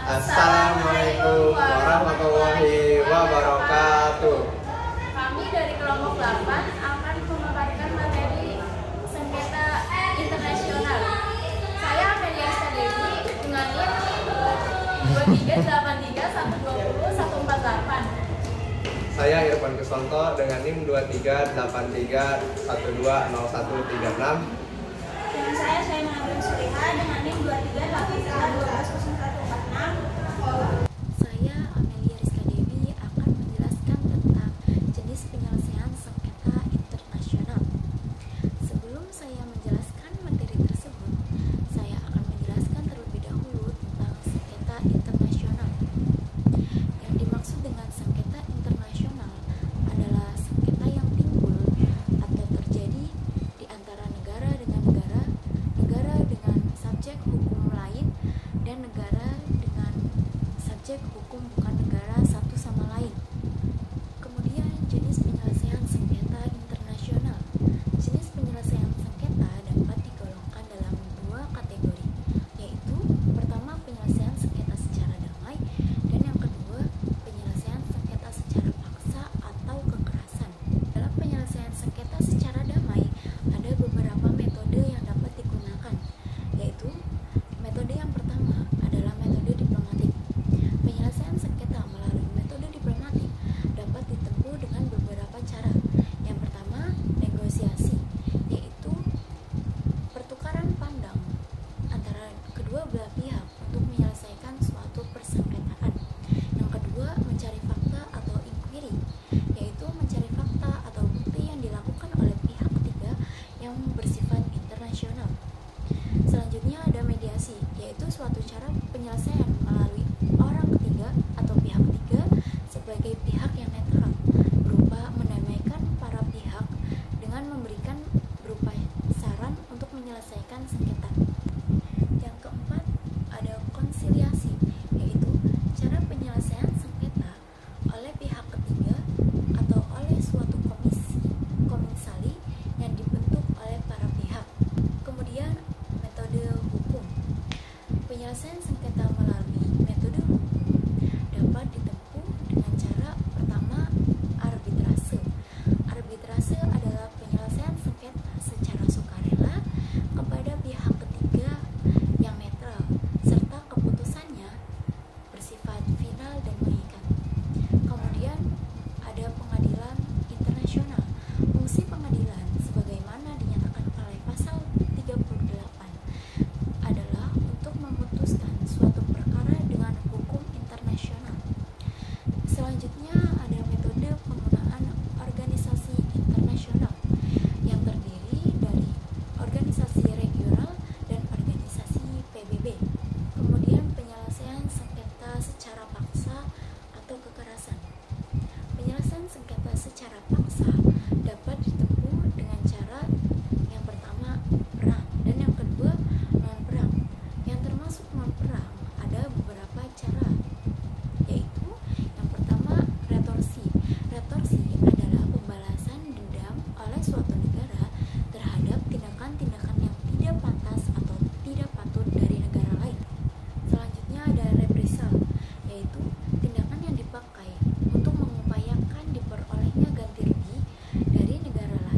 Assalamualaikum warahmatullahi wabarakatuh. Kami dari kelompok 8 akan memaparkan materi sengketa internasional. Saya Amelia Dewi dengan NIM 2383120148. Saya Irfan Kesonto dengan NIM 2383120136. Dan saya Nabil Suliha dengan NIM 2383120146. Saya Amelia Rizka Dewi akan menjelaskan tentang jenis penyelesaian sengketa internasional. Sebelum saya menjelaskan materi tersebut, saya akan menjelaskan terlebih dahulu tentang sengketa internasional. Yang dimaksud dengan sengketa internasional adalah sengketa yang timbul atau terjadi di antara negara dengan negara, negara dengan subjek hukum lain, dan negara dengan subjek hukum bukan negara satu sama lain. Kemudian jenis penyelesaian sengketa internasional. Jenis penyelesaian sengketa dapat digolongkan dalam dua kategori, yaitu pertama penyelesaian sengketa secara damai, dan yang kedua penyelesaian sengketa secara paksa atau kekerasan. Dalam penyelesaian sengketa secara damai ada beberapa metode yang dapat digunakan, yaitu metode yang pertama adalah metode diplomatik. Penyelesaian sengketa melalui metode diplomatik dapat ditempuh dengan beberapa cara. Yang pertama, negosiasi, yaitu pertukaran pandang antara kedua belah pihak untuk menyelesaikan suatu persengketaan. Yang kedua, mencari fakta atau inquiry, yaitu mencari fakta atau bukti yang dilakukan oleh pihak ketiga yang bersifat internasional. Selanjutnya ada mediasi, yaitu suatu cara penyelesaian melalui orang ketiga atau pihak ketiga sebagai pihak yang netral, berupa mendamaikan para pihak dengan memberikan berupa saran untuk menyelesaikan sengketa. Yang keempat ada konsiliasi, yaitu cara penyelesaian sengketa oleh pihak ketiga atau oleh suatu komisali yang dibentuk oleh para pihak. Kemudian metode hukum. Penyelesaian sengketa melalui metode hukum dapat ditempuh dengan cara pertama, arbitrase. Arbitrase adalah penyelesaian sengketa secara sukarela kepada pihak ketiga yang netral, serta keputusannya bersifat final dan mengikat. Kemudian ada pengadilan internasional. Fungsi pengadilan sebagaimana dinyatakan oleh pasal 38 adalah untuk memutuskan suatu perkara dengan hukum internasional. Selanjutnya ada metode penggunaan organisasi internasional yang terdiri dari organisasi regional dan organisasi PBB. Kemudian penyelesaian sengketa secara paksa atau kekerasan. Penyelesaian sengketa secara paksa dapat ditempuh dengan cara yang pertama perang dan yang kedua non-perang. Yang termasuk non-perang ada beberapa cara, yaitu yang pertama retorsi. Retorsi adalah pembalasan dendam oleh suatu negara terhadap tindakan-tindakan yang tidak pantas atau tidak patut dari negara lain. Selanjutnya ada reprisal, yaitu tindakan yang dipakai untuk mengupayakan diperolehnya ganti rugi dari negara lain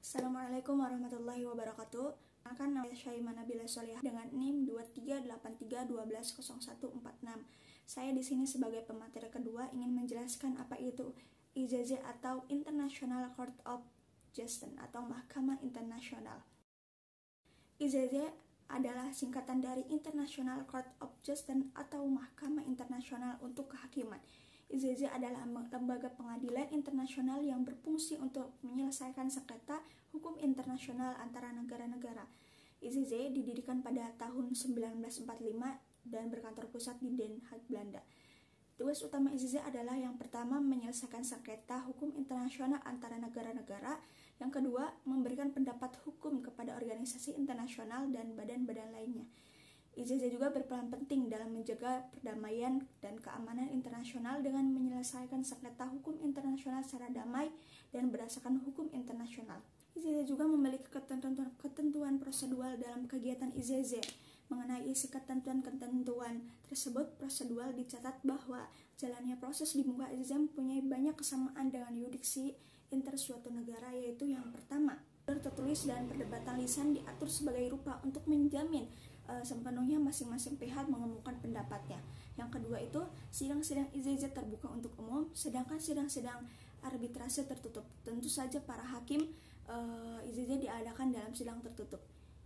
Assalamualaikum warahmatullahi wabarakatuh. Akan nama Syaimah Nabila Solihah dengan NIM 2383120146. Saya di sini sebagai pemateri kedua ingin menjelaskan apa itu ICJ atau International Court of Justice atau Mahkamah Internasional. ICJ adalah singkatan dari International Court of Justice atau Mahkamah Internasional untuk Kehakiman. ICJ adalah lembaga pengadilan internasional yang berfungsi untuk menyelesaikan sengketa hukum internasional antara negara-negara. ICJ didirikan pada tahun 1945 dan berkantor pusat di Den Haag, Belanda. Tugas utama ICJ adalah yang pertama menyelesaikan sengketa hukum internasional antara negara-negara, yang kedua memberikan pendapat hukum kepada organisasi internasional dan badan-badan lainnya. ICJ juga berperan penting dalam menjaga perdamaian dan keamanan internasional dengan menyelesaikan sengketa hukum internasional secara damai dan berdasarkan hukum internasional. ICJ juga memiliki ketentuan prosedural dalam kegiatan ICJ. Mengenai isi ketentuan-ketentuan tersebut, prosedural dicatat bahwa jalannya proses di muka ICJ mempunyai banyak kesamaan dengan yurisdiksi inter suatu negara, yaitu yang pertama, tertulis dan perdebatan lisan diatur sebagai rupa untuk menjamin sepenuhnya masing-masing pihak mengemukakan pendapatnya. Yang kedua itu sidang-sidang ICJ terbuka untuk umum, sedangkan sidang-sidang arbitrase tertutup. Tentu saja para hakim ICJ diadakan dalam sidang tertutup.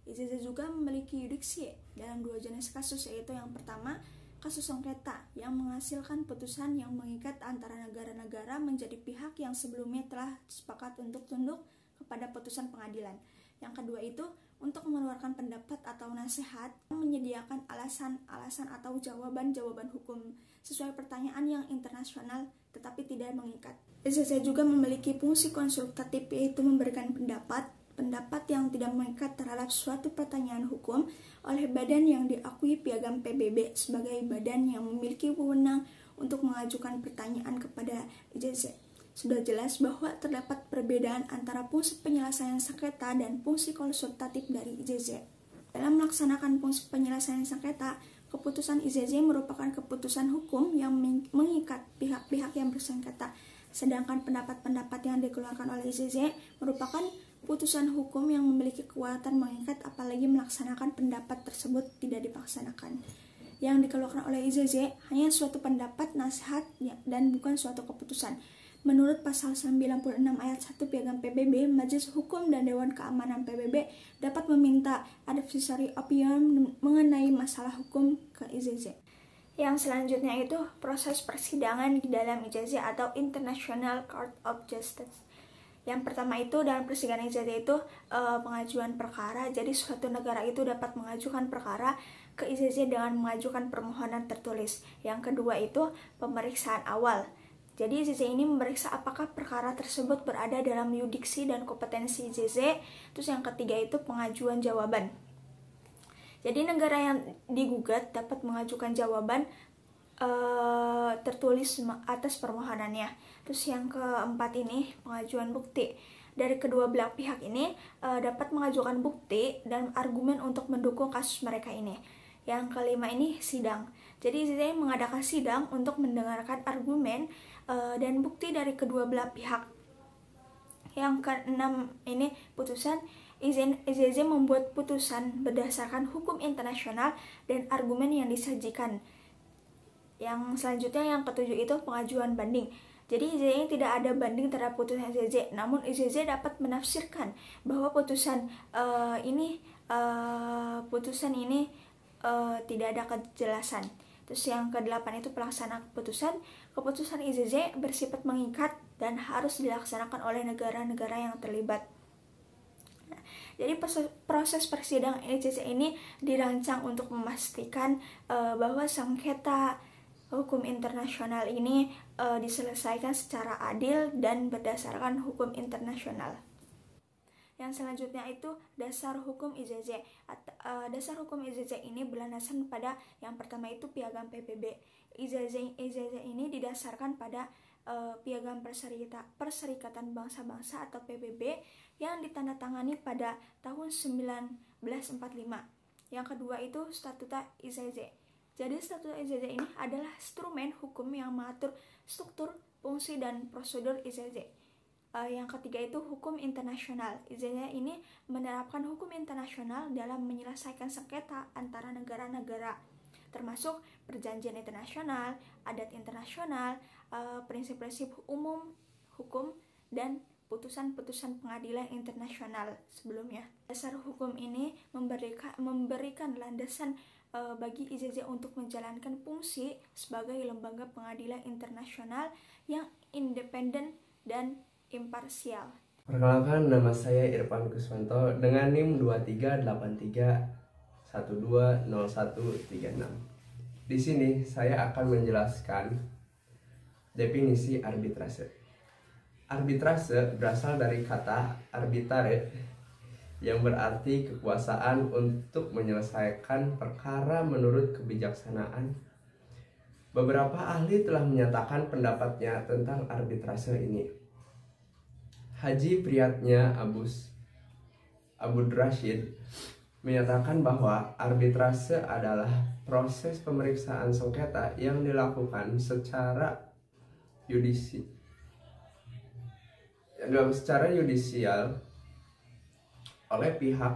ICJ juga memiliki yurisdiksi dalam dua jenis kasus, yaitu yang pertama kasus sengketa yang menghasilkan putusan yang mengikat antara negara-negara menjadi pihak yang sebelumnya telah sepakat untuk tunduk kepada putusan pengadilan. Yang kedua itu untuk mengeluarkan pendapat atau nasihat, menyediakan alasan-alasan atau jawaban-jawaban hukum sesuai pertanyaan yang internasional tetapi tidak mengikat. ICJ juga memiliki fungsi konsultatif, yaitu memberikan pendapat yang tidak mengikat terhadap suatu pertanyaan hukum oleh badan yang diakui Piagam PBB sebagai badan yang memiliki wewenang untuk mengajukan pertanyaan kepada ICJ. Sudah jelas bahwa terdapat perbedaan antara fungsi penyelesaian sengketa dan fungsi konsultatif dari ICJ. Dalam melaksanakan fungsi penyelesaian sengketa, keputusan ICJ merupakan keputusan hukum yang mengikat pihak-pihak yang bersengketa, sedangkan pendapat-pendapat yang dikeluarkan oleh ICJ merupakan putusan hukum yang memiliki kekuatan mengikat apalagi melaksanakan pendapat tersebut tidak dilaksanakan. Yang dikeluarkan oleh ICJ hanya suatu pendapat, nasihat, dan bukan suatu keputusan. Menurut pasal 96 ayat 1 Piagam PBB, Majelis Hukum dan Dewan Keamanan PBB dapat meminta advisory opinion mengenai masalah hukum ke ICJ. Yang selanjutnya itu proses persidangan di dalam ICJ atau International Court of Justice. Yang pertama itu dalam persidangan ICJ itu pengajuan perkara. Jadi suatu negara itu dapat mengajukan perkara ke ICJ dengan mengajukan permohonan tertulis. Yang kedua itu pemeriksaan awal. Jadi ICJ ini memeriksa apakah perkara tersebut berada dalam yurisdiksi dan kompetensi ICJ. Terus yang ketiga itu pengajuan jawaban. Jadi negara yang digugat dapat mengajukan jawaban tertulis atas permohonannya. Terus yang keempat ini pengajuan bukti. Dari kedua belah pihak ini dapat mengajukan bukti dan argumen untuk mendukung kasus mereka ini. Yang kelima ini sidang. Jadi ICJ mengadakan sidang untuk mendengarkan argumen dan bukti dari kedua belah pihak. Yang keenam ini putusan. ICJ membuat putusan berdasarkan hukum internasional dan argumen yang disajikan. Yang selanjutnya yang ketujuh itu pengajuan banding. Jadi ICJ ini tidak ada banding terhadap putusan ICJ, namun ICJ dapat menafsirkan bahwa putusan ini tidak ada kejelasan. Terus yang ke-8 itu pelaksanaan keputusan. Keputusan ICJ bersifat mengikat dan harus dilaksanakan oleh negara-negara yang terlibat. Nah, jadi proses persidangan ICJ ini dirancang untuk memastikan bahwa sengketa hukum internasional ini diselesaikan secara adil dan berdasarkan hukum internasional. Yang selanjutnya itu dasar hukum ICJ. Dasar hukum ICJ ini berlandaskan pada yang pertama itu Piagam PBB. ICJ ini didasarkan pada Piagam Perserikatan Bangsa-Bangsa atau PBB yang ditandatangani pada tahun 1945. Yang kedua itu Statuta ICJ. Jadi Statuta ICJ ini adalah instrumen hukum yang mengatur struktur, fungsi, dan prosedur ICJ. Yang ketiga itu hukum internasional. IJJ ini menerapkan hukum internasional dalam menyelesaikan sengketa antara negara-negara, termasuk perjanjian internasional, adat internasional, prinsip-prinsip umum hukum, dan putusan-putusan pengadilan internasional sebelumnya. Dasar hukum ini memberikan landasan bagi IJJ untuk menjalankan fungsi sebagai lembaga pengadilan internasional yang independen dan imparsial. Perkenalkan, nama saya Irfan Kuswanto dengan NIM 2383120136. Di sini saya akan menjelaskan definisi arbitrase. Arbitrase berasal dari kata arbitare yang berarti kekuasaan untuk menyelesaikan perkara menurut kebijaksanaan. Beberapa ahli telah menyatakan pendapatnya tentang arbitrase ini. Haji Priyatna Abud Rashid menyatakan bahwa arbitrase adalah proses pemeriksaan sengketa yang dilakukan secara yudisial oleh pihak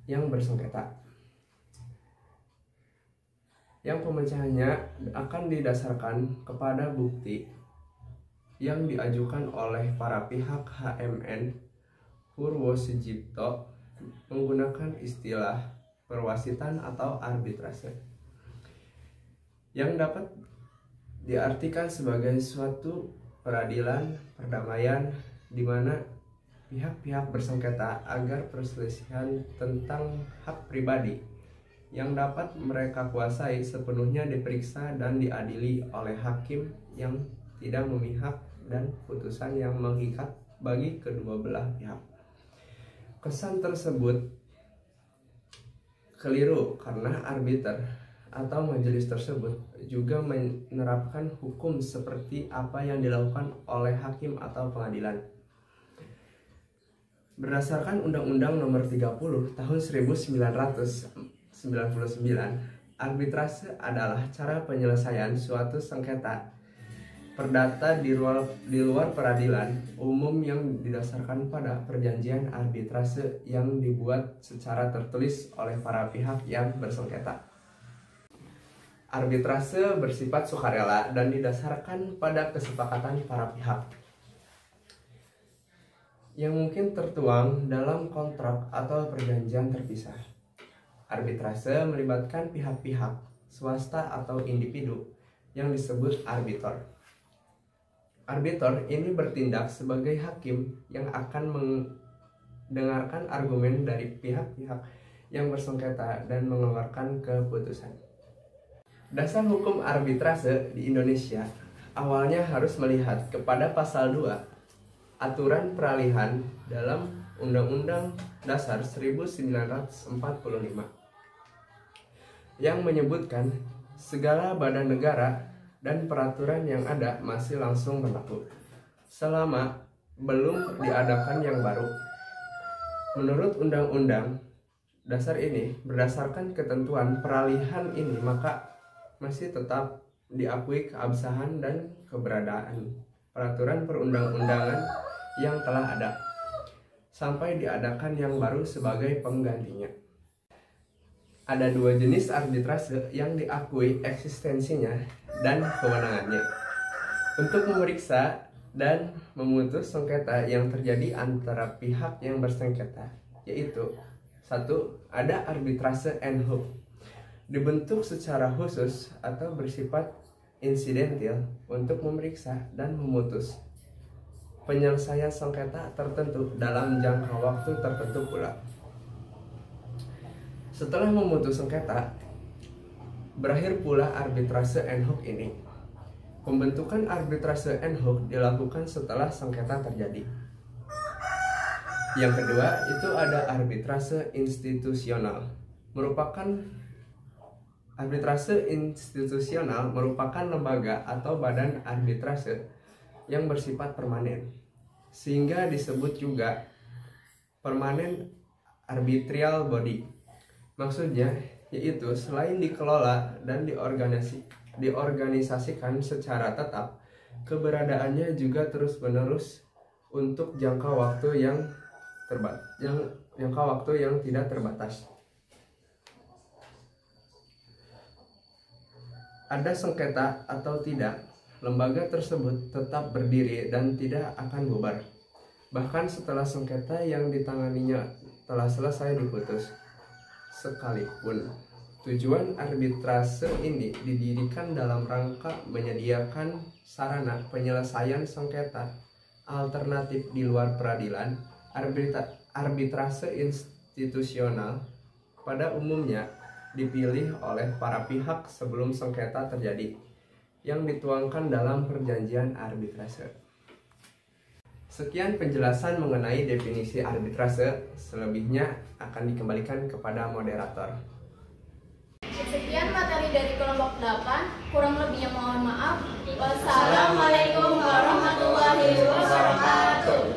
yang bersengketa, yang pemecahannya akan didasarkan kepada bukti yang diajukan oleh para pihak. HMN Purwosejipto menggunakan istilah perwasitan atau arbitrase yang dapat diartikan sebagai suatu peradilan perdamaian di mana pihak-pihak bersengketa agar perselisihan tentang hak pribadi yang dapat mereka kuasai sepenuhnya diperiksa dan diadili oleh hakim yang tidak memihak dan putusan yang mengikat bagi kedua belah pihak. Kesan tersebut keliru karena arbiter atau majelis tersebut juga menerapkan hukum seperti apa yang dilakukan oleh hakim atau pengadilan. Berdasarkan Undang-Undang Nomor 30 Tahun 1999, arbitrase adalah cara penyelesaian suatu sengketa perdata di luar peradilan umum yang didasarkan pada perjanjian arbitrase yang dibuat secara tertulis oleh para pihak yang bersengketa. Arbitrase bersifat sukarela dan didasarkan pada kesepakatan para pihak yang mungkin tertuang dalam kontrak atau perjanjian terpisah. Arbitrase melibatkan pihak-pihak swasta atau individu yang disebut arbitor. Arbitor ini bertindak sebagai hakim yang akan mendengarkan argumen dari pihak-pihak yang bersengketa dan mengeluarkan keputusan. Dasar hukum arbitrase di Indonesia awalnya harus melihat kepada pasal 2 aturan peralihan dalam Undang-Undang Dasar 1945 yang menyebutkan segala badan negara dan peraturan yang ada masih langsung berlaku selama belum diadakan yang baru. Menurut Undang-Undang Dasar ini, berdasarkan ketentuan peralihan ini, maka masih tetap diakui keabsahan dan keberadaan peraturan perundang-undangan yang telah ada sampai diadakan yang baru sebagai penggantinya. Ada dua jenis arbitrase yang diakui eksistensinya dan kewenangannya untuk memeriksa dan memutus sengketa yang terjadi antara pihak yang bersengketa, yaitu 1. Ada arbitrase en hoc, dibentuk secara khusus atau bersifat insidentil untuk memeriksa dan memutus penyelesaian sengketa tertentu dalam jangka waktu tertentu pula. Setelah memutus sengketa, berakhir pula arbitrase en hoc ini. Pembentukan arbitrase en hoc dilakukan setelah sengketa terjadi. Yang kedua, itu ada arbitrase institusional. Arbitrase institusional merupakan lembaga atau badan arbitrase yang bersifat permanen, sehingga disebut juga permanent arbitral body. Maksudnya yaitu selain dikelola dan diorganisasikan secara tetap, Keberadaannya juga terus-menerus untuk jangka waktu yang tidak terbatas. Ada sengketa atau tidak, lembaga tersebut tetap berdiri dan tidak akan bubar. Bahkan setelah sengketa yang ditanganinya telah selesai diputus. Sekalipun tujuan arbitrase ini didirikan dalam rangka menyediakan sarana penyelesaian sengketa alternatif di luar peradilan, arbitrase institusional pada umumnya dipilih oleh para pihak sebelum sengketa terjadi, yang dituangkan dalam perjanjian arbitrase. Sekian penjelasan mengenai definisi arbitrase, selebihnya akan dikembalikan kepada moderator. Sekian materi dari kelompok 8, kurang lebihnya mohon maaf. Wassalamualaikum warahmatullahi wabarakatuh.